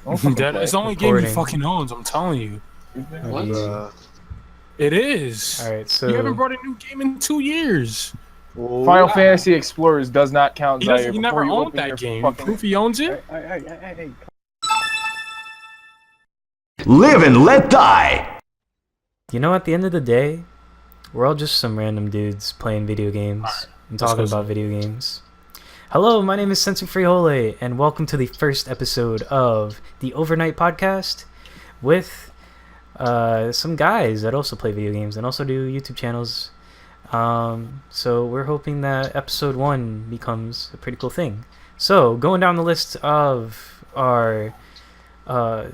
That it's the only game he Recording. fucking owns. I'm telling you, What? it is. All right, so You haven't brought a new game in 2 years. Final Fantasy Explorers does not count, He Zaire. doesn't. He never Before you owned open that your game. fucking- Proof he owns it. Hey. Live and let die. you know, at the end of the day, we're all just some random dudes playing video games and talking about video games. Hello, my name is SenzuFrijole, and welcome to the first episode of the OverKnight podcast with some guys that also play video games and also do YouTube channels. So we're hoping that episode 1 becomes a pretty cool thing. So going down the list of our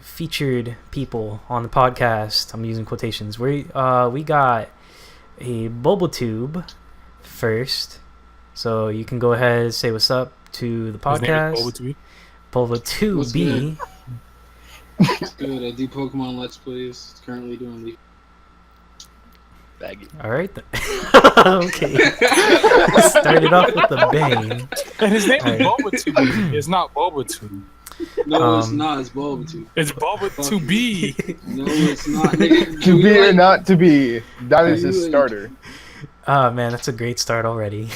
featured people on the podcast, I'm using quotations. We got a Bulbatube first, so you can go ahead and say what's up to the podcast. What's B. It's good. I do Pokemon Let's Plays. Currently doing the baggy. All right. Okay. Started off with the bang. And his name All is right. Bulbatube. It's not Bulbatube. No, it's not. It's Bulbasaur. It's Bulbatube. No, it's not. Nigga, To you be or like- not to be, that is you his like- starter. Oh man, that's a great start already.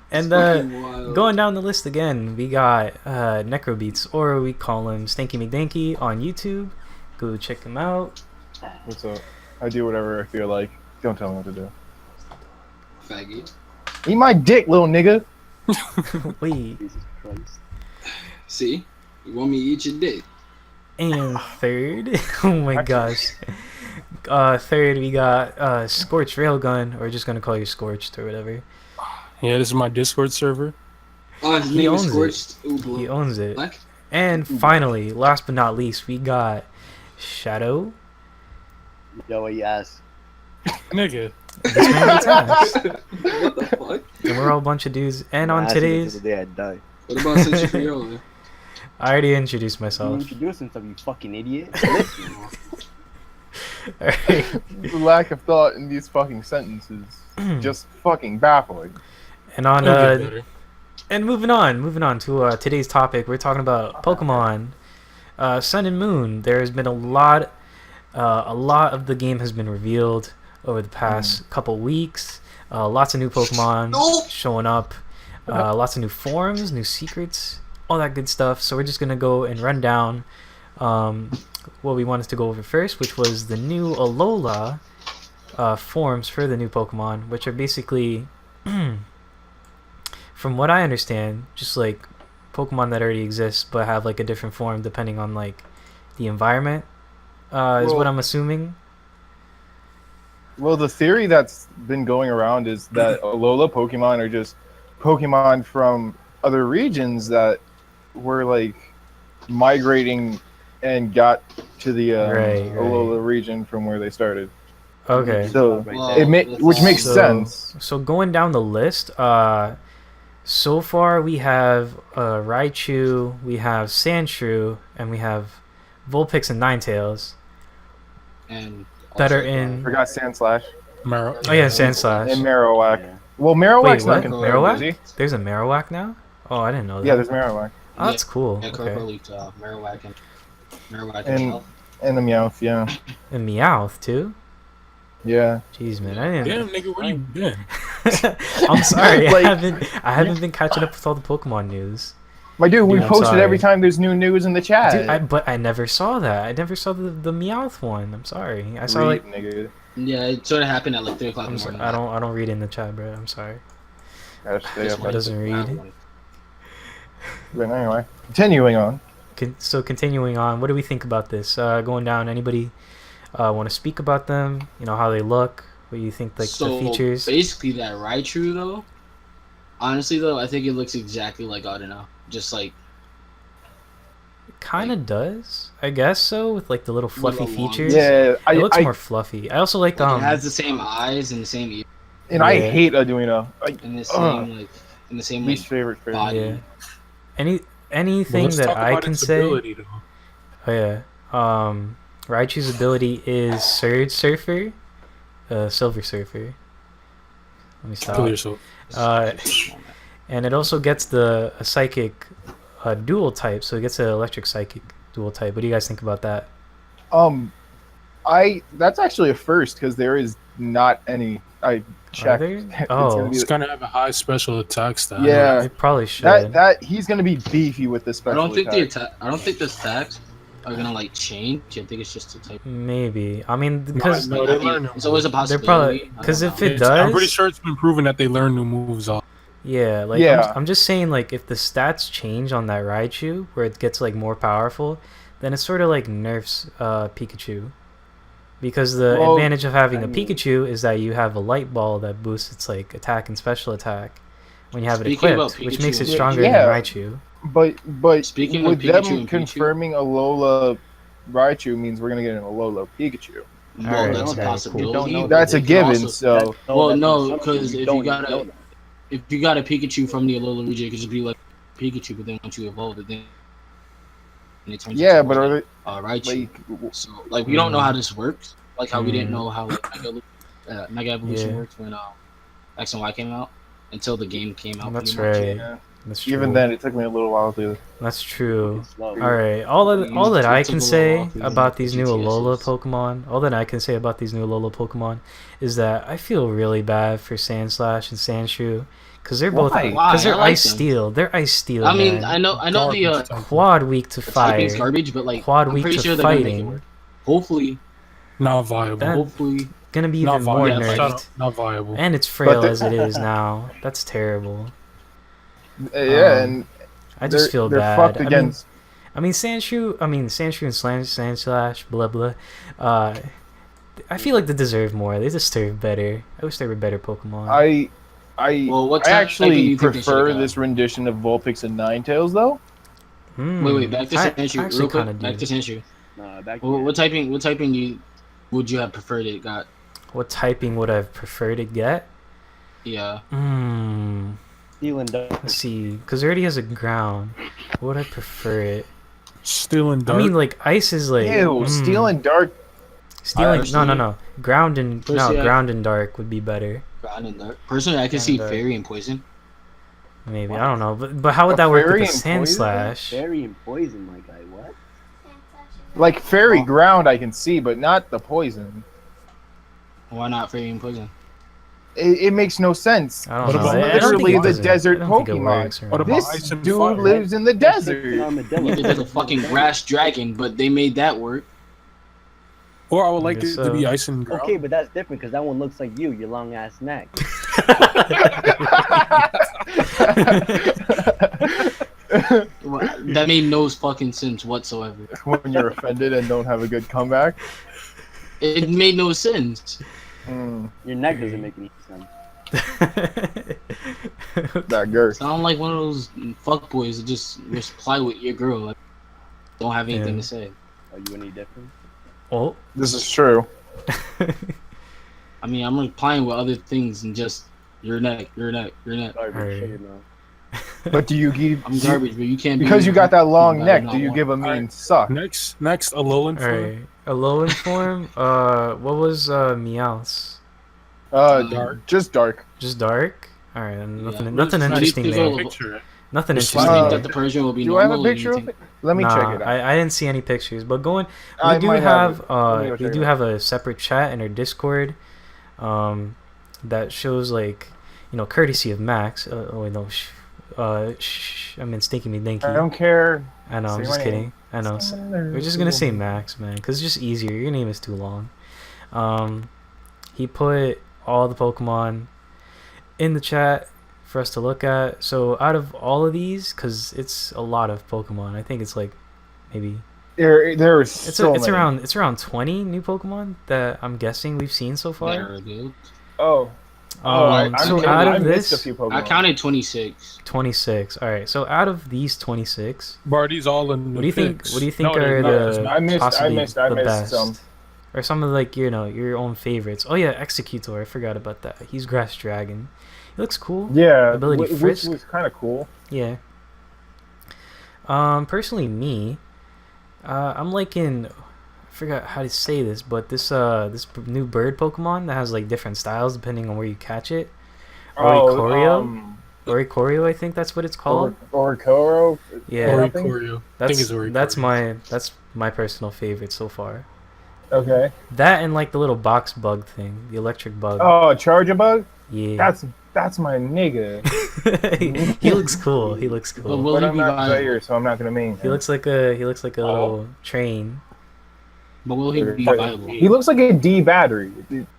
And fucking wild. going down the list again, we got Necrobeats, or we call him Stanky McDanky on YouTube. Go check him out. What's up? I do whatever I feel like. Don't tell me what to do. Faggot. Eat my dick, little nigga. Wait. See? You want me to eat your dick? And third, oh my gosh. Third, we got Scorched Railgun, or we're just gonna call you Scorched or whatever. Yeah, this is my Discord server. Oh, his He name is owns it. Scorched. Ooh, blue. He owns it. Black? And finally, last but not least, we got Shadow. Yo, yes. Nigga. This man eats ass. What the fuck? And we're all a bunch of dudes. And on today's, The day I die. What about SenzuFrijole? I already introduced You myself. introducing stuff, you fucking idiot. Alright. The lack of thought in these fucking sentences just fucking baffling. And on It'll get better. and moving on to today's topic, we're talking about Pokemon Sun and Moon. There has been a lot of the game has been revealed over the past couple weeks. Lots of new Pokemon showing up, lots of new forms, new secrets, all that good stuff. So we're just gonna go and run down what we wanted to go over first, which was the new Alola forms for the new Pokemon, which are basically from what I understand, just like Pokemon that already exist but have like a different form depending on like the environment, is what I'm assuming. Well, the theory that's been going around is that Alola Pokemon are just Pokemon from other regions that were like migrating and got to the Right. Alola region from where they started. Okay. So Well, which makes So- sense. So going down the list, so far we have Raichu, we have Sandshrew, and we have Vulpix and Ninetales And that are also, in. Forgot Sandslash Maro. Oh yeah, Sandslash. and Marowak. Yeah. Well, Marowak's Wait, what? not confirmed, Marowak? is he? There's a Marowak now? Oh, I didn't know that. Yeah, there's Marowak. Oh, that's cool. Yeah, Okay. Corporal leaked Marowak and And- Meowth. And the Meowth, yeah. And Meowth too. Yeah. Jeez, man, I didn't. Damn, nigga, where you been? I'm sorry, Like- I haven't been catching up with all the Pokemon news. My dude, we Dude, I'm post it sorry. every time there's new news in the chat. Dude, but I never saw that. I never saw the Meowth one. I'm sorry. I saw Read, like. nigga. Yeah, it sort of happened at like 3 o'clock in I'm the sorry, morning. I don't read in the chat, bro. I'm sorry. Gotta stay This up. one It doesn't read. one. But anyway, continuing on. So continuing on, what do we think about this? Going down, anybody want to speak about them? You know how they look. What do you think, like So the features? basically, that Raichu though. Honestly though, I think it looks exactly like Audino. Just like Kind of does, I guess so, with like the little fluffy Little long- features. Yeah, It looks I more fluffy. I also like it has the same eyes and the same ears and I Yeah. hate Arduino. Like, and the same like in the same least like favorite thing. body. Yeah. Well, Anything let's that talk I about can its say. ability, though. Oh yeah. Raichu's ability is Surge Surfer, Silver Surfer. Let me stop. Kill yourself. And it also gets a psychic dual type, so it gets an electric psychic dual type. What do you guys think about that? That's actually a first because there is not any. I checked. there? It's Oh. gonna be- It's gonna have a high special attack stat. Yeah. It probably should. that he's gonna be beefy with the I special. don't think attack. I don't think the stats are gonna like change. I think it's just a type. Maybe. I mean, because No, they learn new It's always a they're possibility. probably I because don't if know. it does, I'm pretty sure it's been proven that they learn new moves off. yeah, like Yeah. I'm just saying, like if the stats change on that Raichu, where it gets like more powerful, then it sort of like nerfs Pikachu. Because the Well, advantage of having I a mean- Pikachu is that you have a light ball that boosts its like attack and special attack when you have it Speaking about equipped, which Pikachu makes it and- stronger Yeah. than Raichu. But Speaking of with Pikachu them and Pichu- confirming Alola Raichu means we're gonna get an Alola Pikachu. Well, Alright, that's okay, a cool. possibility. You don't know but That's a they can given. also- So Well, no, that's 'cause you if don't you gotta- know that. if you got a Pikachu from the Alola region, it could just be like Pikachu, but then once you evolve it, then it turns yeah, into but are they Raichu. like? So like we don't know how this works. Like how we didn't Mm. know how like Mega Evolution Yeah. worked when X and Y came out until the game came out. That's pretty much. right. Yeah. That's true. Even then, it took me a little while to. That's true. It's slow. All right, all that I can Took a say little while for about the these new GTSs. Alola Pokemon, all that I can say about these new Alola Pokemon, is that I feel really bad for Sandslash and Sandshrew, because they're both Why? because they're I like Ice them. Steel. They're Ice Steel. I mean, man. I know the Garbage type. Quad weak to the fire. typing's garbage, but like Quad I'm weak pretty to sure they're gonna make it fighting. work. Hopefully, Not viable. That- hopefully. Gonna be Not even more viable. Yeah, Shut nerfed. up. Not viable. And it's frail the- as it is now. That's terrible. Yeah, Um, and I just they're, feel they're bad. fucked I mean, against. Sandshrew and Sandslash, blah blah. I feel like they deserve more. They deserve better. I wish they were better Pokemon. Well, what I type do actually you think they prefer should've got? this rendition of Vulpix and Ninetales, though. Wait, back to I Sandshrew. actually Real quick, kinda back do. to Sandshrew. Nah, back What typing would you have preferred it got? What typing would I prefer to get? Yeah. Steel and Dark. Let's see, because it already has a ground. What would I prefer it? Still in dark. I mean, like ice is like Ew, Steel and Dark. Steel and, Personally- no. Ground and Personally, ground and dark would be better. Ground and dark. Personally, I could see Ground and dark. fairy and poison. Maybe I don't know, but how would that work with fairy the and Sand poison? Slash? Fairy and Poison, my guy. What? Like Fairy Ground, I can see, but not the poison. Why not fairy and poison? It makes no sense. I don't What know. about- I don't think literally it the does it. desert I don't think it Pokemon. works or What anything. about This Ice and dude Fire? lives in the desert. Armadillo. Neither does a fucking grass dragon, but they made that work. Or I would like guess it to be so. ice and ground. Okay, but that's different because that one looks like you, your long ass neck. That made no fucking sense whatsoever. When you're offended and don't have a good comeback. It made no sense. Your neck doesn't make any sense. That girth. Sound like one of those fuckboys that just reply with your girl. Like, don't have anything Yeah. to say. Are you any different? Oh. This is true. I mean, I'm replying with other things and just your neck. Garbage. Alright. Shut your mouth. But do you give I'm garbage, but you can't be because you got that long you neck? gotta Do you not give a want- mean suck? Next, Alolan form. Alright. A low in form. What was Meowth? Dark. Just dark. Just dark. Alright. Nothing. Yeah. Nothing Not interesting even there. available. Picture it. Nothing Just I interesting. think Uh, there. that the Persian will be Do I have a normal or picture of anything. it? Let me check Nah, it out. I didn't see any pictures, but going, I we do might have it. Let me go we check do it out. have a separate chat in our Discord, that shows like, courtesy of Max. Oh wait, no, I mean Stinky Me Dinky. I don't care. I know, I'm say just my kidding. name. I know. We're just gonna say Max, man, because it's just easier. Your name is too long. He put all the Pokemon in the chat for us to look at. So out of all of these, because it's a lot of Pokemon, I think it's like maybe There are it's so it's many. around 20 new Pokemon that I'm guessing we've seen so That far. are good. Oh, So kidding. out I of missed a this, few Pokemon. I counted 26. 26. All right. So out of these 26, But are these all in the what do you think? picks? What do you think No, they're are not. It's the not. I missed possibly the missed best? some. Or some of like your own favorites. Oh yeah, Executor. I forgot about that. He's Grass Dragon. He looks cool. Yeah, Ability which Frisk. was kind of cool. Yeah. Personally, me, I'm liking. I forgot how to say this, but this new bird Pokemon that has like different styles depending on where you catch it. Choreo. Oricorio, I think that's what it's called. Or Koro. Yeah, Oricorio. I think it's Oricorio. that's my personal favorite so far. Okay. That and like the little box bug thing, the electric bug. Oh, Charjabug. Yeah. That's my nigga. He looks cool. He looks But cool. will But he I'm be not viable? Zaire, so I'm not gonna main He him. looks like a little train. But will he be But viable? he looks like a D battery.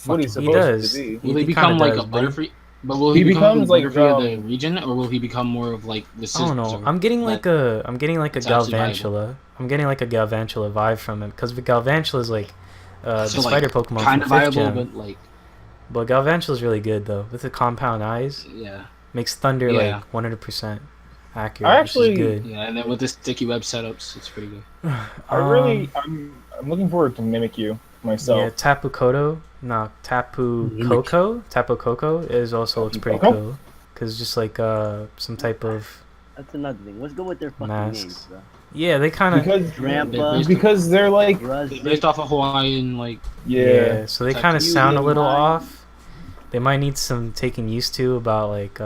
What he's He supposed does. to be. Will he He become kinda like does, a but Butterfree? But will he he become becomes a like, Butterfree of the region, or will he become more of like the I Scizor? don't know. I'm getting like a It's actually Galvantula. I'm getting like a Galvantula vibe from him because the Galvantula is like the So, spider like, Pokemon kind from of 5th viable, gen. but like, But Galvantula is really good though with the compound eyes. yeah, Makes Thunder Yeah. like 100% accurate. I which actually- is good. yeah, and then with the sticky web setups, it's pretty good. I'm looking forward to Mimikyu myself. Yeah, Tapu Koto. No, Tapu Koko. Tapu Koko is also looks pretty Koko? cool. Cause just like some type of That's another thing. Let's go with their fucking Masks. names, bro. yeah, they kind of Because Drampa, because they're like Based off of Hawaiian, like, yeah. So they Tapu kind of sound a little Line. off. They might need some taking used to about like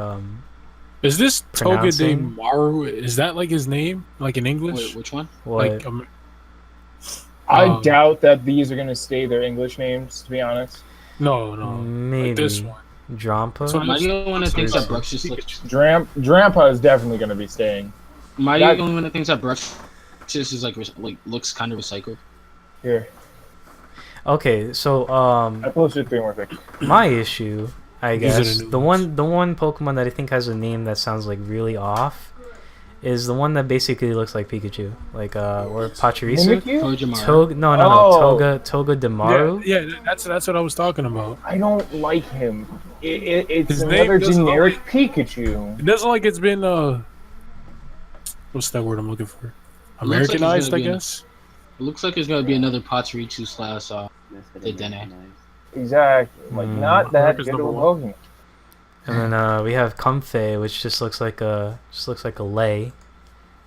Is this Toga de Pronouncing? Maru? Is that like his name? Like in English? wait, which one? what. Like I doubt that these are gonna stay their English names. To be honest, no. Maybe Like this one. Drampa. So Am I the only one that thinks that That's- Bruxish looks? Drampa is definitely gonna be staying. Am I that- the only one that thinks that Bruxish is like looks kind of recycled? Here, Okay, so I posted 3 more things. my issue, I These are the guess, new the one Pokemon that I think has a name that sounds like really off, is the one that basically looks like Pikachu, like or Pachirisu. Mimikyu? Kojimaro. No, Oh. Toga Demaru. Yeah, that's what I was talking about. I don't like him. It's His name another doesn't generic Pikachu. It doesn't like it's been what's that word I'm looking for? looks like it's Americanized, gonna I be guess. It looks like it's gonna be another Pachirisu slash They Dene. Exactly. Like not that America's good of a number Pokemon. And then we have Comfey, which just looks like a lei,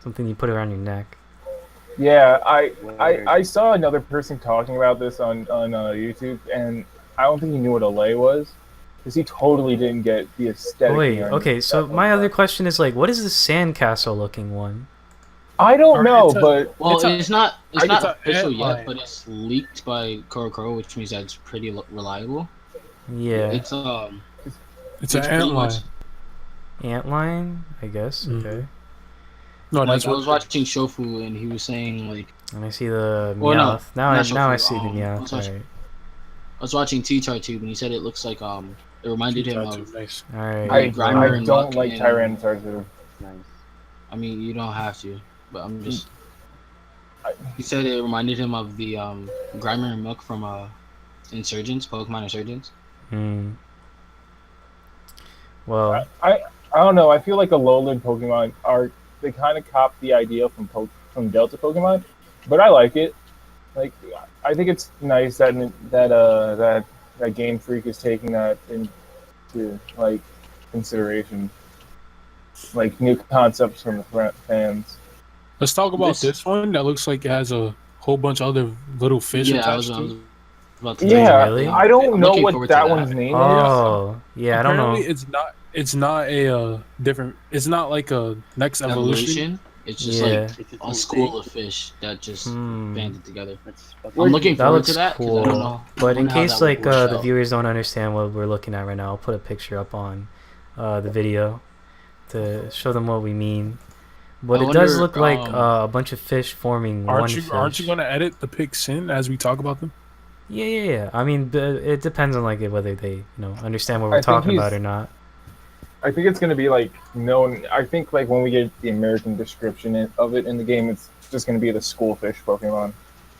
something you put around your neck. Yeah, I saw another person talking about this on YouTube, and I don't think he knew what a lei was, because he totally didn't get the aesthetic. Wait, behind okay, so that my one. other question is like, what is the sandcastle looking one? I don't Or know, it's a- but Well, It's a- it's not it's a official yet, headline. but it's leaked by Koro, which means that it's pretty reliable. Yeah, It's It's an pretty antline. much- antline, I guess. Mhm. Okay, No, Like, that's I what was watching Shofu and he was saying like and I see the Well, no, Meowth. Now not I Shofu, see the I was Meowth. watching- Alright, I was watching T-Char Tube and he said it looks like it reminded him That's of. nice. alright. I Grimer and don't Muck like and- Tyranitar. Nice. I mean, you don't have to, but I'm just. He said it reminded him of the Grimer and Muck from Insurgents, Pokemon Insurgents. Hmm. Well, I don't know. I feel like Alolan Pokemon they kind of cop the idea from Delta Pokemon, but I like it. Like I think it's nice that Game Freak is taking that into like consideration, like new concepts from the fans. Let's talk about This- this one that looks like it has a whole bunch of other little fish Yeah, I was attached to it. about to Yeah, really? I don't I'm know looking what forward to that that. one's name is. oh, yeah, I don't know. Apparently, it's not a different. It's not like a next evolution. Evolution. It's just Yeah. like It's its a own school thing. of fish that just Hmm. banded together. That's fucking I'm looking That forward looks to that. 'cause cool. I don't know. But in wonder how case that would like work the out. viewers don't understand what we're looking at right now, I'll put a picture up on the video to show them what we mean. But I it does wonder, look like a bunch of fish forming one Aren't you fish. Aren't you gonna edit the pics in as we talk about them? Yeah. I mean, it depends on like whether they understand what I we're think talking he's- about or not. I think it's gonna be like known. I think like when we get the American description of it in the game, it's just gonna be the schoolfish Pokemon.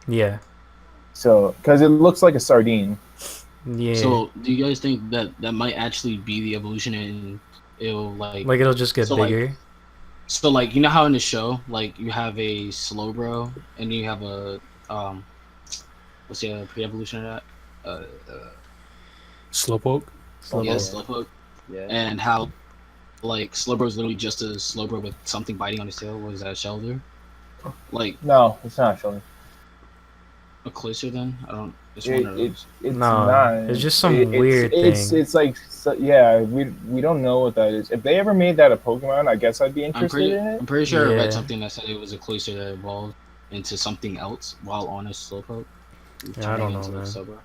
Yeah. So, because it looks like a sardine. Yeah. So, do you guys think that that might actually be the evolution and it'll like like it'll just get so, like, bigger. so like you know how in the show like you have a Slowbro and you have a what's the pre-evolution of that? Slowpoke. Yeah, Slowpoke. Slowpoke. yeah. And how like Slowbro's literally just a Slowbro with something biting on his tail. What is that, Shelter? Like No, it's not Sheldon. Occlusive then? I don't. It's one of those. It's No, not. it's just some weird it's, thing. It's like yeah, we don't know what that is. If they ever made that a Pokemon, I guess I'd be interested in it. I'm pretty sure I Yeah. read something that said it was Occlusive that evolved into something else while on a Slowpoke. Yeah, I don't know, Turning into a man. Silver.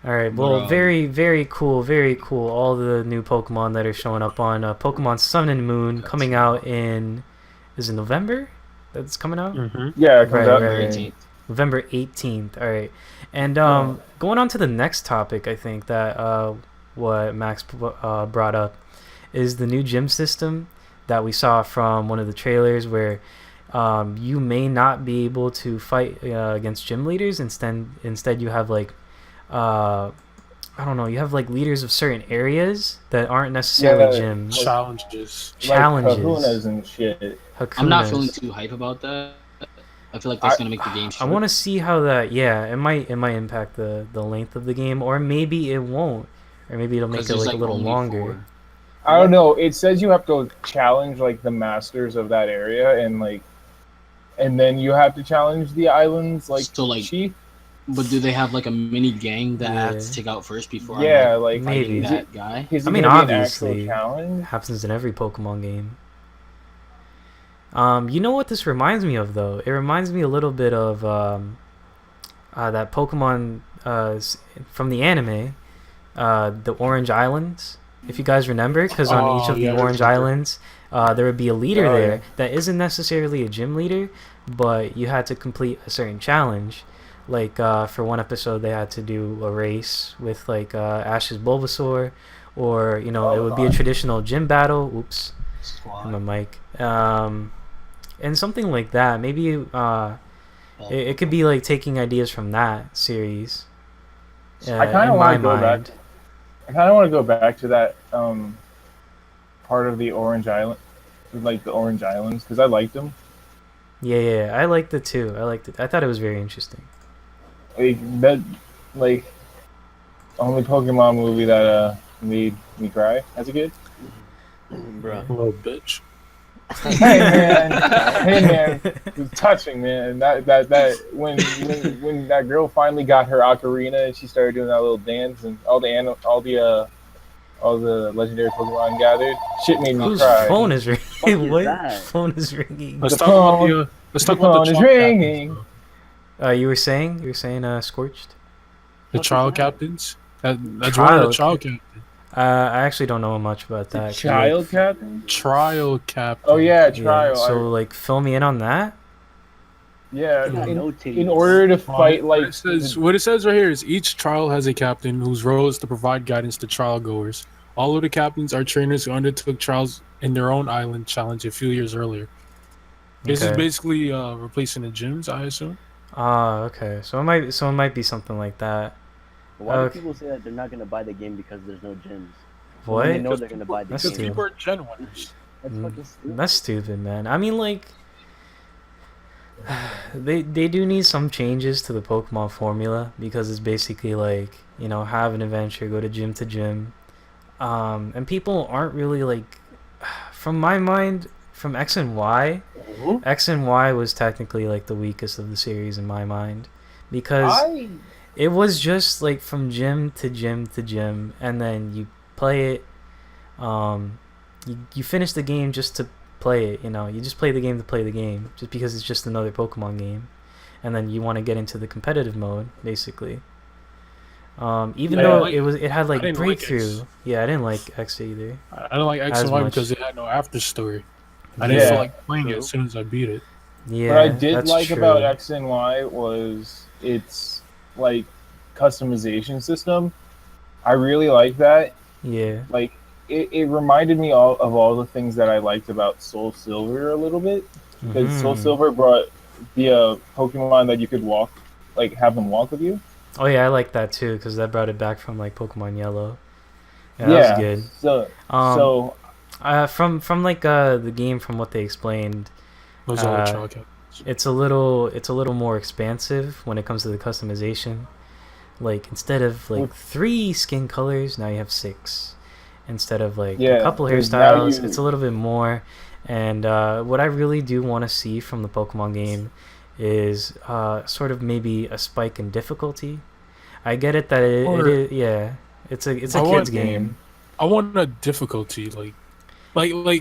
All right, But, well, very cool. All the new Pokemon that are showing up on Pokemon Sun and Moon coming out in, is it November? That's coming out. Yeah, it comes out. Right. 18th. November 18th. All right, and going on to the next topic, I think that what Max brought up is the new gym system that we saw from one of the trailers, where you may not be able to fight against gym leaders. Instead, you have like I don't know. You have like leaders of certain areas that aren't necessarily Yeah, gyms. Challenges. Challenges. Like kahunas and shit. I'm not Hakunas. feeling too hype about that. I feel like that's gonna make the game I short. want to see how that. Yeah, it might impact the length of the game, or maybe it won't, or maybe it'll make 'Cause it there's, like a little only longer. 4. I don't know. It says you have to challenge like the masters of that area, and then you have to challenge the island's like So, like, chief. But do they have like a mini gang that I have Yeah. to take out first before Yeah, I'm like maybe. fighting that guy? Is I it mean, gonna be an obviously. actual challenge? Happens in every Pokemon game. You know what this reminds me of though? It reminds me a little bit of that Pokemon from the anime, the Orange Islands. If you guys remember, because on each of the yeah, I Orange remember. Islands, there would be a leader Oh, there yeah. that isn't necessarily a gym leader, but you had to complete a certain challenge. Like for one episode, they had to do a race with like Ash's Bulbasaur, or it would be a traditional gym battle. Oops, Squad. my mic. And something like that. Maybe it could be like taking ideas from that series. I kind of want to go back. I kind of want to go back to that part of the Orange Island, like the Orange Islands, because I liked them. Yeah, I liked it too. I thought it was very interesting. Like that, like only Pokemon movie that made me cry as a kid. Bruh. Little bitch. Hey man, it was touching, man. That when that girl finally got her ocarina and she started doing that little dance and all the legendary Pokemon gathered, shit made me Whose cry. phone is ringing? is What that? phone is ringing? Let's The talk about phone- the let's the talk about phone the is trial ringing. captains, though. You were saying Scorched? The What is trial that? captains. That's one of Trial the trial captains. I actually don't know much about that. 'cause, Child like, captain? Trial captain. Oh yeah, yeah, trial. so like, fill me in on that. Yeah, Yeah, no titties. in order to fight What like it says, what it says right here is each trial has a captain whose role is to provide guidance to trial goers. All of the captains are trainers who undertook trials in their own island challenge a few years earlier. This is Okay. basically replacing the gyms, I assume. Okay. So it might be something like that. Why do Okay. people say that they're not gonna buy the game because there's no gyms? What? When they know they're gonna buy the That's game. Because people are gen winners. That's fucking stupid. That's stupid, man. I mean, like, they do need some changes to the Pokemon formula, because it's basically like, have an adventure, go to gym, and people aren't really like, from my mind, from X and Y. X and Y was technically like the weakest of the series in my mind, because it was just like from gym to gym, and then you play it. You finish the game just to play it. You just play the game to play the game, just because it's just another Pokemon game, and then you want to get into the competitive mode, basically. Even Yeah, though like- it had I like didn't like breakthrough. X. Yeah, I didn't like X either. I don't like X As and Y much. because it had no after story. I didn't Yeah. feel like playing it True. as soon as I beat it. Yeah, what I did that's like true. about X and Y was its like customization system. I really like that. Yeah, Like it reminded me of all the things that I liked about Soul Silver a little bit, because Soul Mhm. Silver brought the Pokemon that you could walk, like have them walk with you. Oh yeah, I like that too, because that brought it back from like Pokemon Yellow. Yeah, that was good. So From like the game, from what they explained, Those are Uh, the trial captains. it's a little more expansive when it comes to the customization. Like, instead of like With- 3 skin colors, now you have 6. Instead of like a Yeah, couple because now hairstyles, you- it's a little bit more. And what I really do want to see from the Pokemon game is sort of maybe a spike in difficulty. I get it that it is, yeah. It's a kid's game. I want a difficulty like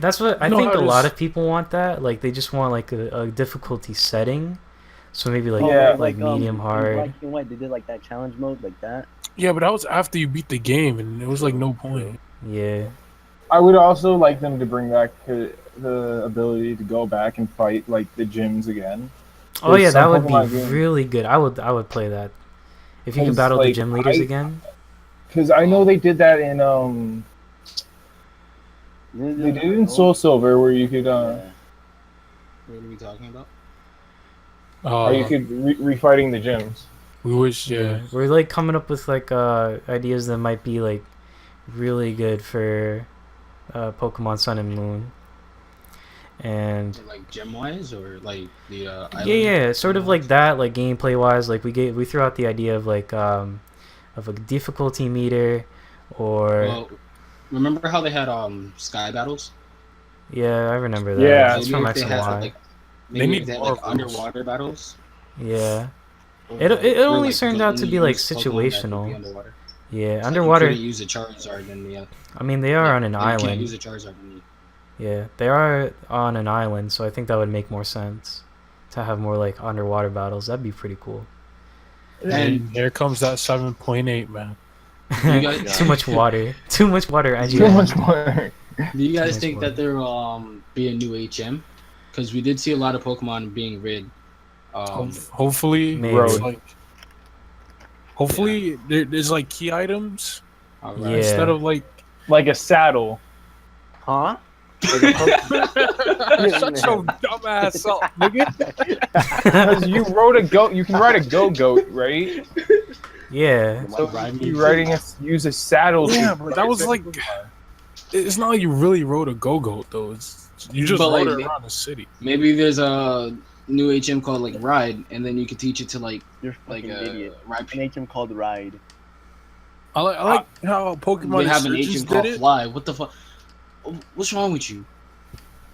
That's what I you know think how a lot this- of people want that. Like they just want like a difficulty setting. So maybe like Yeah, like medium in hard. Black and White, they did like that challenge mode, like that. Yeah, but that was after you beat the game, and it was like no point. Yeah. I would also like them to bring back the ability to go back and fight like the gyms again. Oh There's yeah, that some would be Pokemon games- really good. I would play that. If you could 'Cause, battle the like, gym leaders I- again. Because I know they did that in they did it in Soul Silver where you could What are we talking about? or you could refighting the gyms. We wish, yeah. We're like coming up with like ideas that might be like really good for Pokemon Sun and Moon. And Like gem wise or like the island? yeah, sort of like that, like gameplay wise. Like we threw out the idea of like of a difficulty meter, or Well, remember how they had sky battles? yeah, I remember that. Yeah. It's from Maybe if X they and had Y. like They maybe need if they had more like of those. underwater battles. Yeah, Or, it or, only like, turned the out to only be like used Pokemon that could be situational. underwater. Yeah, It's like underwater. You couldn't use a Charizard in the. I mean, they are on an You can't island. use a Charizard in the. Yeah, they are on an island, so I think that would make more sense to have more like underwater battles. That'd be pretty cool. And here comes that 7.8, man. You guys- Too much water. Too much water. As you Too much more. Do you guys Nice think one. that there will be a new HM? Because we did see a lot of Pokemon being rid. Hopefully, Maybe. it's like, hopefully there's like key items Alright. Yeah. instead of like. Like a saddle. Huh? Shut your dumb ass up, nigga. Because you rode a goat, you can ride a go-goat, right? Yeah. So Riding you use a saddle. Yeah, to but that was like. It's not like you really rode a go-goat though. You just But, rode like, it around the city. Maybe there's a new HM called like Ride, and then you could teach it to like You're like fucking idiot. ride. An HM called Ride. I like how Pokemon They have an Insurgents HM called did it. Fly. What the fuck? What's wrong with you?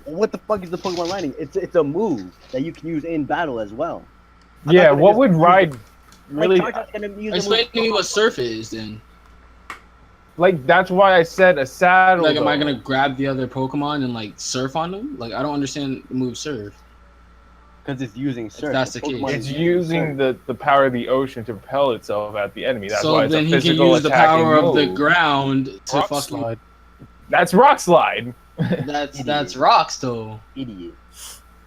What the fuck is the Pokemon riding? It's a move that you can use in battle as well. Yeah, I'm not gonna what just would use ride it. really Like, Charizard's gonna use a Explain move- to me what Surf is then. like? That's why I said a saddle. Like, am I though. gonna grab the other Pokemon and like surf on them? Like, I don't understand the move Surf. Because it's using surf. that's the case. Pokemon It's is using surf. the power of the ocean to propel itself at the enemy. That's why So it's then a he can physical use the attacking power of the move. ground to Rock fucking. slide. That's Rock Slide. That's rocks though. Idiot.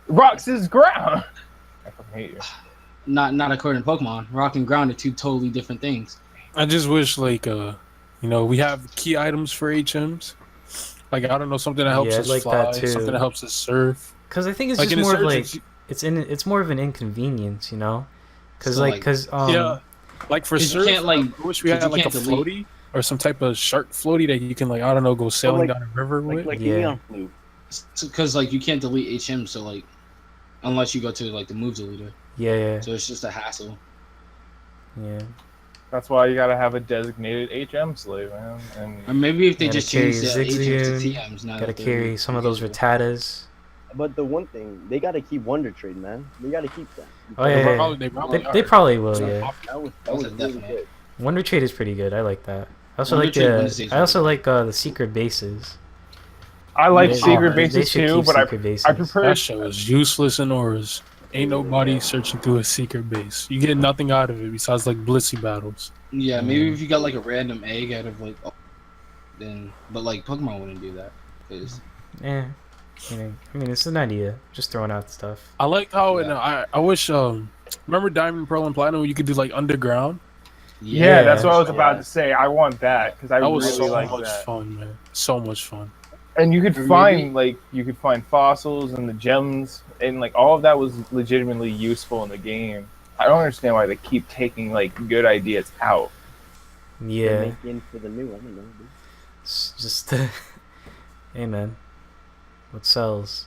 Rocks is ground. I fucking hate you. Not according to Pokemon. Rock and ground are two totally different things. I just wish like we have key items for HMs. Like I don't know, something that helps Yeah, I'd us like fly, that too. something that helps us surf. Because I think it's Like just in more of like Insurgents, it's more of an inconvenience, you know. Because So, yeah, like for 'cause you surf, can't, like- I wish we 'cause had you like a can't delete- floaty or some type of shark floaty that you can like I don't know go sailing like- down a river with. Like Yeah. Neon Flute. Because like you can't delete HM, so like unless you go to like the move deleter, yeah, so it's just a hassle. yeah. That's why you gotta have a designated HM slave, man. And Or maybe if they Gotta just change the carry HMs to Zigzagoon, TMs now. Gotta that they're carry some of those usable. Rattatas. But the one thing, they gotta keep Wonder Trade, man. They gotta keep that. Oh yeah, They yeah. probably They are. probably will, So, yeah. That was That's a really definite. good. Wonder Trade is pretty good. I like that. I also Wonder like Trade Wednesdays I also are like the secret bases. I like They- secret they bases should too, keep but secret bases. I prefer. That show is useless in auras. Ain't nobody searching through a secret base. You get nothing out of it besides like blissey battles. Yeah, maybe if you got like a random egg out of like, then but like Pokemon wouldn't do that. 'Cause Yeah. I mean, it's an idea. Just throwing out stuff. I like how Yeah. I wish remember Diamond, Pearl, and Platinum where you could do like underground. Yeah, that's what I was Yeah. about to say. I want that because I That was really so like much that. fun, man. So much fun. And you could Or find maybe- you could find fossils and the gems and like all of that was legitimately useful in the game. I don't understand why they keep taking like good ideas out. They're Yeah. making for the new. I don't know. Dude. It's just hey man. What sells?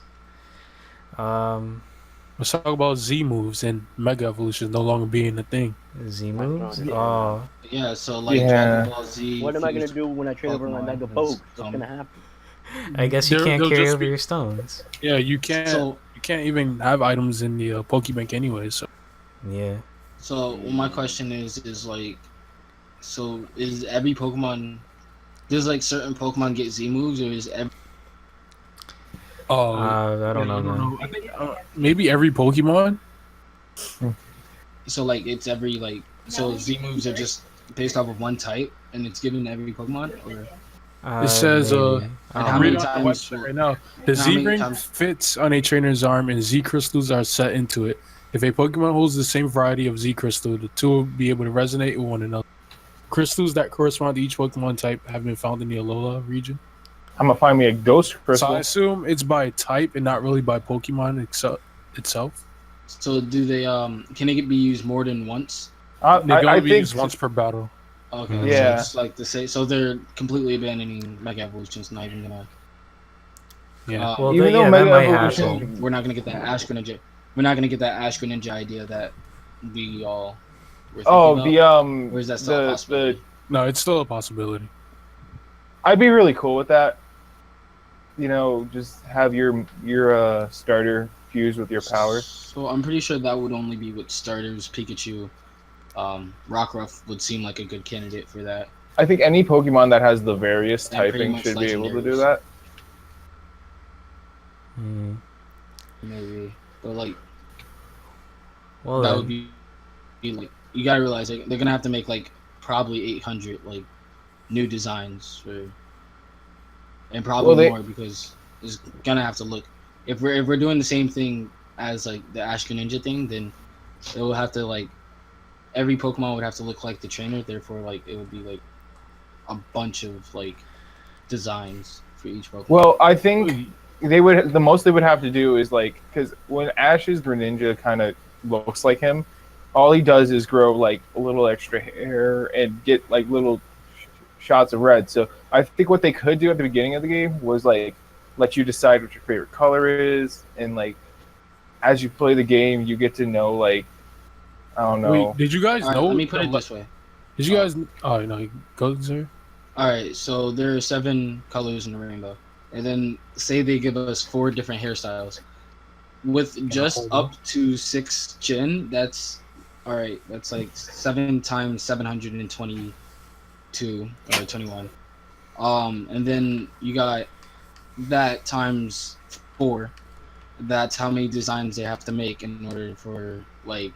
Let's talk about Z moves and Mega Evolution no longer being a thing. Z moves? Yeah. Oh. yeah, so like Yeah. Dragon Ball Z. What am I gonna fused- do when I trade over my Pokemon Mega has Poke? What's come. gonna happen? I guess you There- can't there'll carry just over be- your stones. Yeah, you can't So can't even have items in the Pokebank anyway. So Yeah. So my question is like, so is every Pokemon? Does like certain Pokemon get Z moves, or is every? I don't know, man. I think maybe every Pokemon. So like it's every like so Z moves are just based off of one type, and it's given to every Pokemon, or It says, maybe. and I how don't many know. read on the times? website right now. The and how Z many ring times- fits on a trainer's arm, and Z crystals are set into it. If a Pokemon holds the same variety of Z crystal, the two will be able to resonate with one another. Crystals that correspond to each Pokemon type have been found in the Alola region. I'm gonna find me a ghost So crystal. I assume it's by type and not really by Pokemon itself. So do they can it be used more than once? They can I only be think used once per battle. Okay, Mhm. so Yeah. it's like to say, so they're completely abandoning Mega Evolution's not even gonna. Yeah. Well, Even though that Mega might Evolution- happen. We're not gonna get that Ash Greninja. We're not gonna get that Ash Greninja idea that we all were thinking Oh, about. the Or is that still a the possibility? No, it's still a possibility. I'd be really cool with that. You know, just have your starter fuse with your power. So I'm pretty sure that would only be with starters. Pikachu, Rockruff would seem like a good candidate for that. I think any Pokemon that has the various And pretty typing much should be able to do legendaries. that. Hmm. Maybe, but like Well, that then. would be like you gotta realize like, they're gonna have to make like probably 800 like new designs for, and probably Well, more because it's gonna have to look. If we're doing the same thing as like the Ash Greninja thing, then it will have to like every Pokemon would have to look like the trainer. Therefore, like it would be like a bunch of like designs for each Pokemon. Well, I think they would. The most they would have to do is like, because when Ash's Greninja kind of looks like him, all he does is grow like a little extra hair and get like little shots of red. So I think what they could do at the beginning of the game was like let you decide what your favorite color is, and like as you play the game, you get to know like I don't know. Wait, did you guys All right, know? let me put it this way. Did you guys? Oh no, go sir. All right, so there are 7 colors in the rainbow, and then say they give us 4 different hairstyles, with just hold on. up to 6 chin. That's all right. That's like 7 times 722 or 21. And then you got that times 4. That's how many designs they have to make in order for like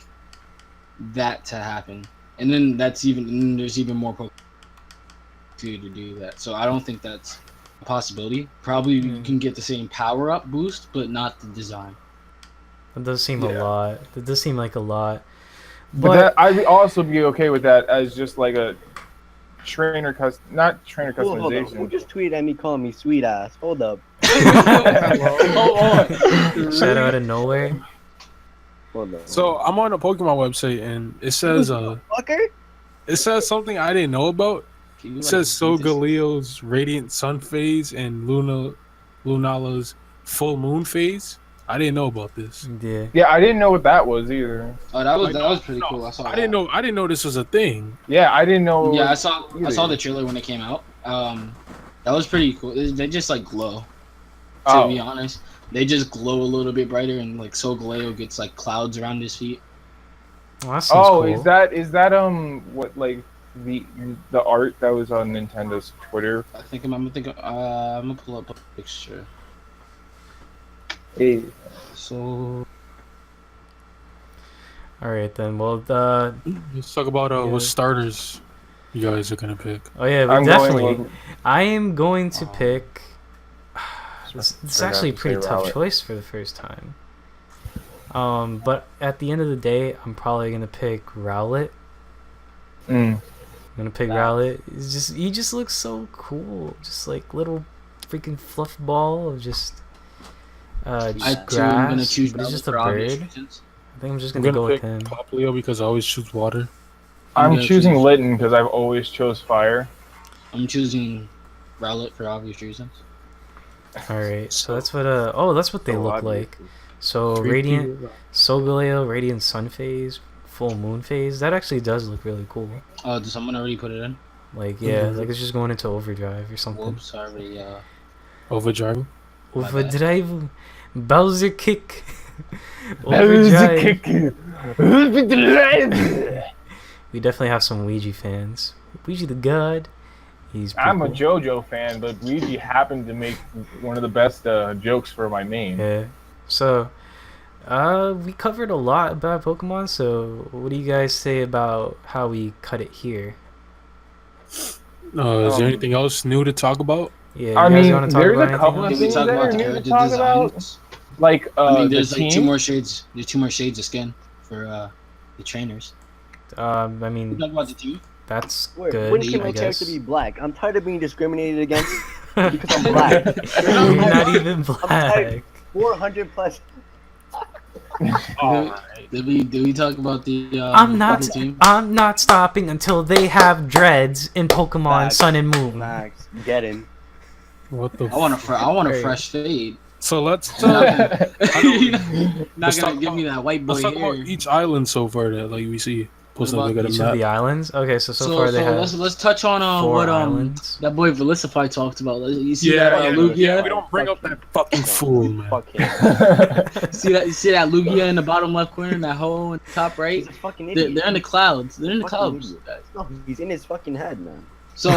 that to happen. And then there's even more Pokemon to do that. So I don't think that's a possibility. Probably you can get the same power up boost, but not the design. That does seem a Yeah. lot. That does seem like a lot. But that, I'd also be okay with that as just like a trainer not trainer Hold up. Who customization. just tweeted at me calling me sweet ass? Hold up. Shout out of nowhere. Hold up. So I'm on a Pokemon website and it says Fucker? it says something I didn't know about. Can you, It like, says read this? Solgaleo's radiant sun phase and Lunala's full moon phase. I didn't know about this. Yeah. Yeah, I didn't know what that was either. Oh, that was pretty No, cool. I saw. I didn't know this was a thing. Yeah, I didn't know. Yeah, I saw the trailer when it came out. That was pretty cool. They just like glow. To be honest, they just glow a little bit brighter, and like Solgaleo gets like clouds around his feet. Well, that seems Oh, cool. is that what like the art that was on Nintendo's Twitter? I'm gonna pull up a picture. Hey. So All right then. Well, Let's talk about Yeah. what starters you guys are gonna pick. oh yeah, I'm definitely. going. I am going to Oh. pick. It's Gonna actually a have to pretty say tough Rowlet. choice for the first time. But at the end of the day, I'm probably gonna pick Rowlet. I'm gonna pick Rowlet. He just looks so cool. Just like little freaking fluff ball of just I just too am gonna grass. choose But he's Rowlet just a for obvious bird. reasons. I think I'm just I'm gonna gonna go with pick him. Poplio because I always choose water. I'm I'm gonna choosing choose- Litten because I've always chose fire. I'm choosing Rowlet for obvious reasons. All right, so that's what that's what they So look obvious. like. So Radiant Solgaleo, Radiant Sun phase, Full Moon phase. That actually does look really cool. Did someone already put it in? Like yeah, Mhm. like it's just going into overdrive or something. Whoops, sorry. Overdrive. My bad. Overdrive. Bowser kick. Bowser Overdrive. kick. We definitely have some Ouija fans. Ouija the god. He's pretty I'm a cool. JoJo fan, but Luigi happened to make one of the best jokes for my name. Yeah. So, we covered a lot about Pokemon. So, what do you guys say about how we cut it here? Is there anything else new to talk about? Yeah, you I guys mean, want to talk there's about a couple anything of else? Did we things talk that about are the new to character talk about. designs? Like I mean, the there's like team. 2 more shades. There's 2 more shades of skin for the trainers. I We mean, talk about the team. that's Wait, good. when can I my guess. character be black? I'm tired of being discriminated against because I'm black. You're not even tired. black. 400 plus. Did we talk about the I'm not. the team? I'm not stopping until they have dreads in Pokemon Facts. Sun and Moon. Max, get in. What the? I want a Hey. fresh fade. So let's You're let's not talk gonna give me that white boy let's talk hair. about each island so far that like we see. Post What like about look at Each a of map. the islands. Okay, so So, far they have let's touch on 4 what islands. that boy Velicify talked about. You see that Lugia? We don't bring up that fucking fool, man. Fuck him. You see that Lugia in the bottom left corner, that hole in the top right? He's a fucking They're, idiot. they're in the clouds. They're in the Fucking clouds. idiot. No, he's in his fucking head, man. So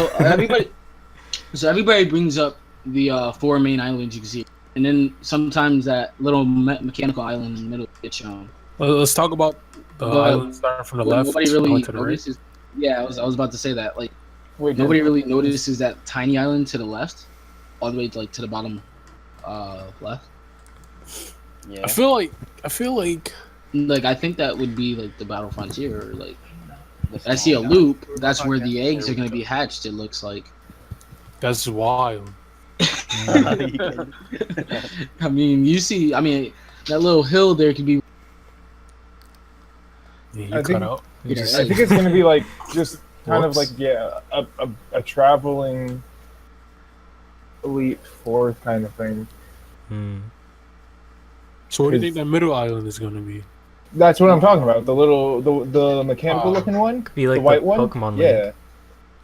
everybody brings up the 4 main islands you can see, and then sometimes that little mechanical island in the middle gets shown. Let's talk about the But island starting from the left, Nobody really going to the right. notices. Yeah, I was about to say that. Like Wait, nobody really notices that tiny island to the left, all the way to, like to the bottom left. Yeah. I feel like Like I think that would be like the Battle Frontier. Or, like I see a loop. That's where the eggs are gonna be hatched. It looks like. that's wild. I mean, you see. I mean, that little hill there could be. Yeah, you I cut think- out. You just I see- think it's gonna be like just kind of like Whoops. a traveling Elite Four kind of thing. So what do you think that middle island is gonna be? That's what I'm talking about. The little the mechanical looking one, be like the white one. Pokemon League. Yeah.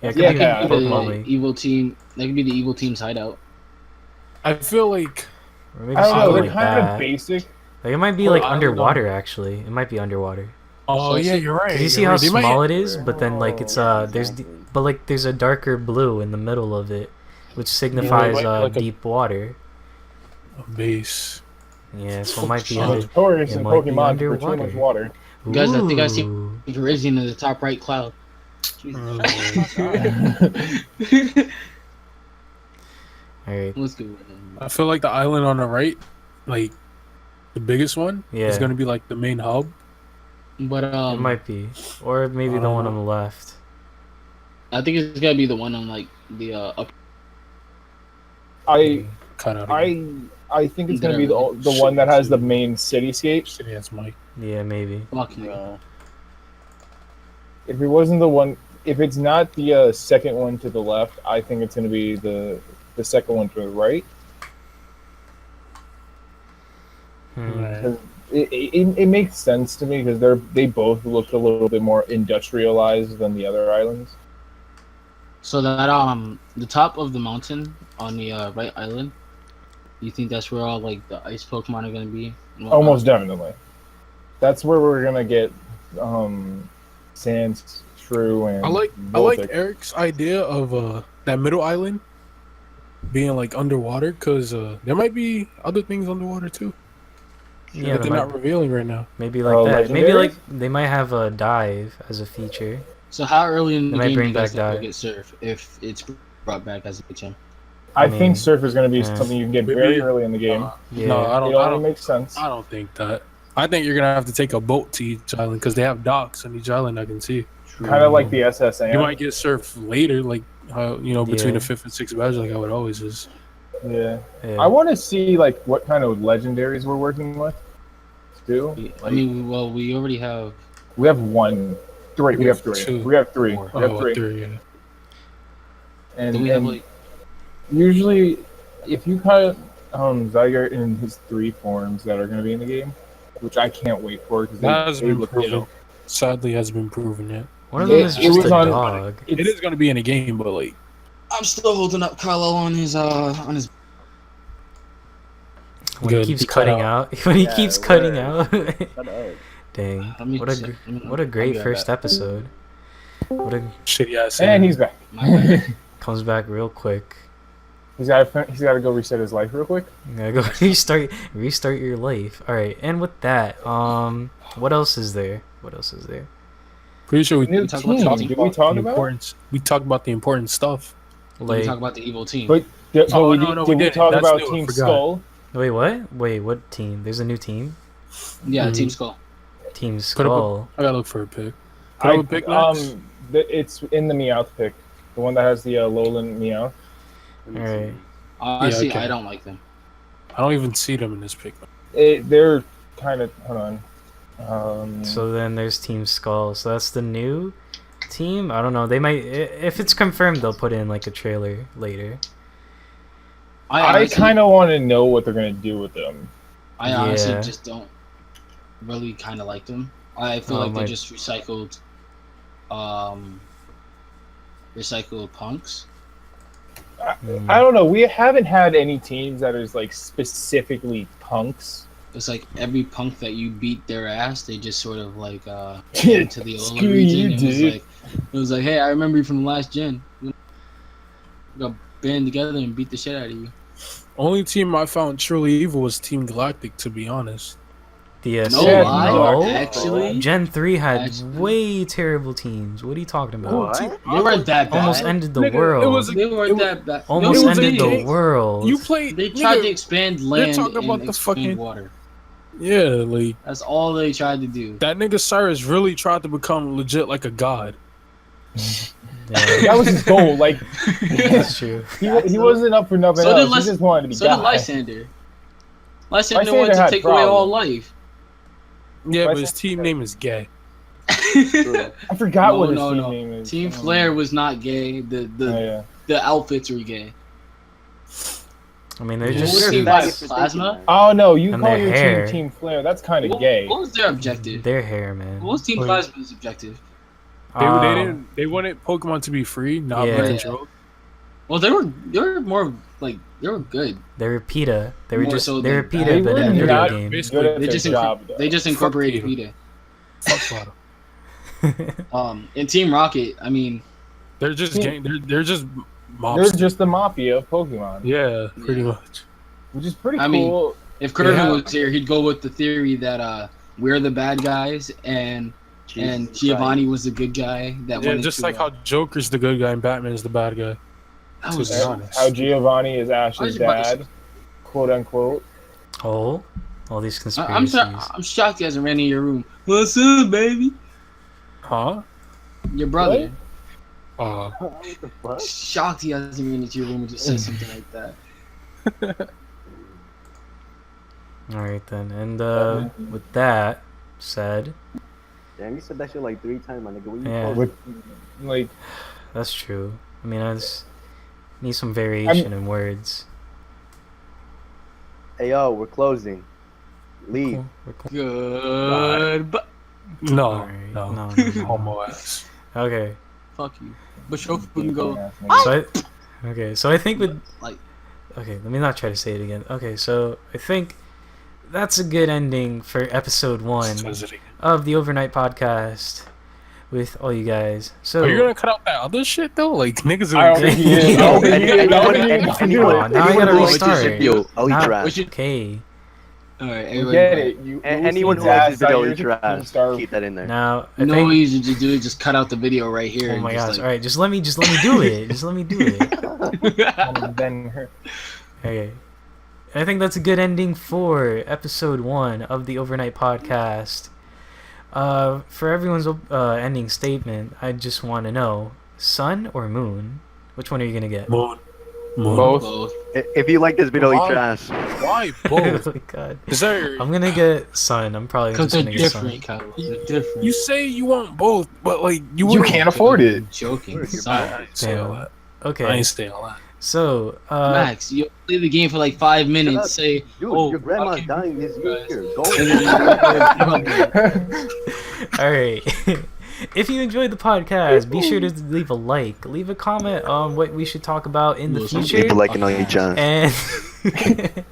Yeah, it Yeah, could be yeah, Pokemon the League. evil team. That could be the evil team's hideout. I feel like Or maybe I don't know. something They're like kind that. of basic. Like it might be Well, like I don't underwater actually. It might be underwater. oh yeah, you're right. Cause you see you're how right. They might- small it is, but then like it's Yeah, there's exactly. but like there's a darker blue in the middle of it, which signifies like a- deep water. a base. Yeah, so it might be Oh, it Notorious in might be Pokemon for too underwater. much water. Guys, I think I see- Ooh. Virizion in the top right cloud. Alright. Let's go. I feel like the island on the right, like the biggest one, Yeah. is gonna be like the main hub. But It might be, or maybe the one on the left. I think it's gonna be the one on like the up. I Cut out. I think it's gonna be the one that has the main cityscape. Shitty ass mic. Yeah, maybe. Fuck me. If it wasn't the one, if it's not the second one to the left, I think it's gonna be the second one to the right. Right. 'Cause it makes sense to me because they both look a little bit more industrialized than the other islands. So that the top of the mountain on the right island, you think that's where all like the ice Pokemon are gonna be? and whatnot? Almost definitely. That's where we're gonna get Sans, Shrew, and I like Voltic. Eric's idea of that middle island being like underwater, because there might be other things underwater too Yeah, that they they're might, not revealing right now. maybe like that. Maybe legendaries? like they might have a dive as a feature. So how early in They the might game do bring you guys back think we'll Dive. get Surf if it's brought back as a HM? I I mean, think Surf is gonna be yeah. something you can get Maybe- very early in the game. Yeah. No, I It don't. only makes sense. I don't think that. I think you're gonna have to take a boat to each island because they have docks on each island. I can see. Kind of like the SSN. You might get surf later, like between Yeah. the 5th and 6th badge, like how it always is. Yeah. Yeah. I want to see like what kind of legendaries we're working with. Too. I mean, well, we already have. We have three. We have three. Two. We have three. Four. We have Oh, three. three, yeah. And, Then we have and like. usually, if you cut Zygarde in his 3 forms that are going to be in the game, which I can't wait for because That has they been look proven. Sadly, hasn't been proven yet. One of them It- is it just was a on- dog. It is gonna be in a game, but like I'm still holding up Carlo on his. When Good. he keeps He cut cutting out. out. When he Yeah, kee's cutting word. out. Shut up. Dang. Let me What a check. what a I'll great be right first back. episode. What a Shitty ass. And he's back. My bad. comes back real quick. he's got to go reset his life real quick. You gotta go restart your life. Alright, and with that, what else is there? What else is there? Pretty sure we New talk about team. the Did we talk the about? importance. We talked about the important stuff. We Like talk about the evil team. But Oh, did we didn't. talk That's about new, I Team forgot. Skull? wait, what? Wait, what team? There's a new team? Yeah, Mhm. Team Skull. Team Put up Skull. I gotta look for a pic. Put up a pic next. It's in the Meowth pick, the one that has the Alolan Meowth. Alright. Honestly, okay. I don't like them. I don't even see them in this pic. They're kind of hold on. So then there's Team Skull. So that's the new team? I don't know. They might if it's confirmed they'll put in like a trailer later. I kind of want to know what they're gonna do with them. I honestly Yeah. just don't really kind of like them. I feel Oh, like my- they just recycled punks. Mm. I don't know. We haven't had any teams that is like specifically punks. It's like every punk that you beat their ass, they just sort of like came to the Screw Alola region. you, It was dude. like hey, I remember you from the last gen. We got band together and beat the shit out of you. Only team I found truly evil was Team Galactic, to be honest. DS. No Yeah, lie, no. actually, Gen 3 had Actually. way terrible teams. What are you talking about? What? they weren't that bad. Almost ended the Nigga, world. it was- They weren't It that bad. Almost it was ended a the game. world. You played. They tried to nigga, expand land talking about and the expand fucking- water. Yeah, like That's all they tried to do. that nigga Cyrus really tried to become legit like a god. Yeah, That was his goal. Like that's true. he wasn't up for nothing So did else. He just wanted to be So did God. Lysander. Lysander Lysander wanted to had take away all problems. life. Yeah, Why but his is team that- name is gay. I forgot No, what his no, team no. name is. Team Flare was not gay. The Oh, yeah. the outfits were gay. I mean, they're Yeah. What was just Team That Black is for Plasma? thinking, man. Oh no, you And call their your hair. team Flare. That's kind of What, gay. what was their objective? their hair, man. What was Team Wait. Plasma's objective? They wanted Pokemon to be free, not Yeah. be controlled. Well, they were more like they were good. They were PETA. They were More just so they were than- PETA, They but were in a video not game. basically- good at They their just job. though. they just Fuck incorporated Peter. PETA. Fuck Lotto. In Team Rocket, I mean, They're just Yeah. they're just They're mobs. just the mafia of Pokemon, Yeah, pretty Yeah. much. which is pretty I mean, cool. if Kirby Yeah. was here, he'd go with the theory that we're the bad guys and Jesus Giovanni was the good guy that Yeah, wanted just to, like how Joker's the good guy and Batman's the bad guy. that to was be honest. How Giovanni is I Ash's was about to dad, quote unquote. Oh, all these I'm conspiracies. I'm shocked he hasn't ran in your room. What's up, baby? Huh? Your brother. Uh, What the fuck? Shocked he hasn't ran into your room and just said something like that. All right then, and with that said, Damn, you said that shit like 3 times, my nigga. What you Yeah. supposed With like, that's true. I mean, I just need some variation in words. Hey yo, we're closing. Leave. Cool. We're cool. Good, but no, Alright, no, no. homo ass. Okay, fuck you. But Shofu can go. so I think with Like, okay, let me not try to say it again. Okay, so I think that's a good ending for episode 1 Says it again. of the Overnight podcast with all you guys. So Are you gonna cut out that other shit though? Like niggas I are don't think he is. I don't think he is. I don't think he is. Anyone, now I gotta who likes this restart. video, I'll eat Now- your ass. what you, Okay, alright, You everybody. get it. You, Anyone who Lucy's likes this ass video, out eat here your to ass. start- Keep that in there. now I You know think. what you should do? Just cut out the video right here. Oh and my just, gosh! like, All right, just let me do it. Just let me do it. And then her. Okay. I think that's a good ending for episode 1 of the Overnight podcast. For everyone's ending statement, I just want to know, sun or moon? Which one are you gonna get? Moon. Moon. Both. both. If you like this video, eat your ass. Why Oh both? my god! Is there? I'm gonna get sun. I'm probably Because just they're gonna get sun. different, Kyle. They're different. You say you want both, but like you You wouldn't- can't afford it. I'm joking. Where's your Son. I ain't saying all Damn. that. I Okay, ain't saying all that. so Max, you play the game for like 5 up. minutes, say, Dude, oh, your grandma's fucking dying this guys. year. Go. all right. If you enjoyed the podcast, be sure to leave a like, leave a comment on what we should talk about in the Listen, future. Leave a like and I'll eat your ass. And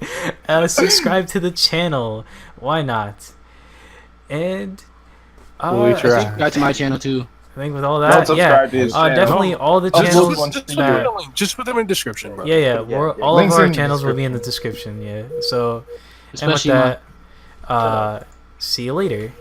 Subscribe to the channel. Why not? And Holy trash. Subscribe to my channel too. I think with all Don't that, subscribe to his channel. definitely No. all the Just channels. one Just put finger. them in the link. Just put them in the description, bro. Yeah, Yeah, all of Links our in the channels will be in the description. Yeah. So, and with Especially that, see you later.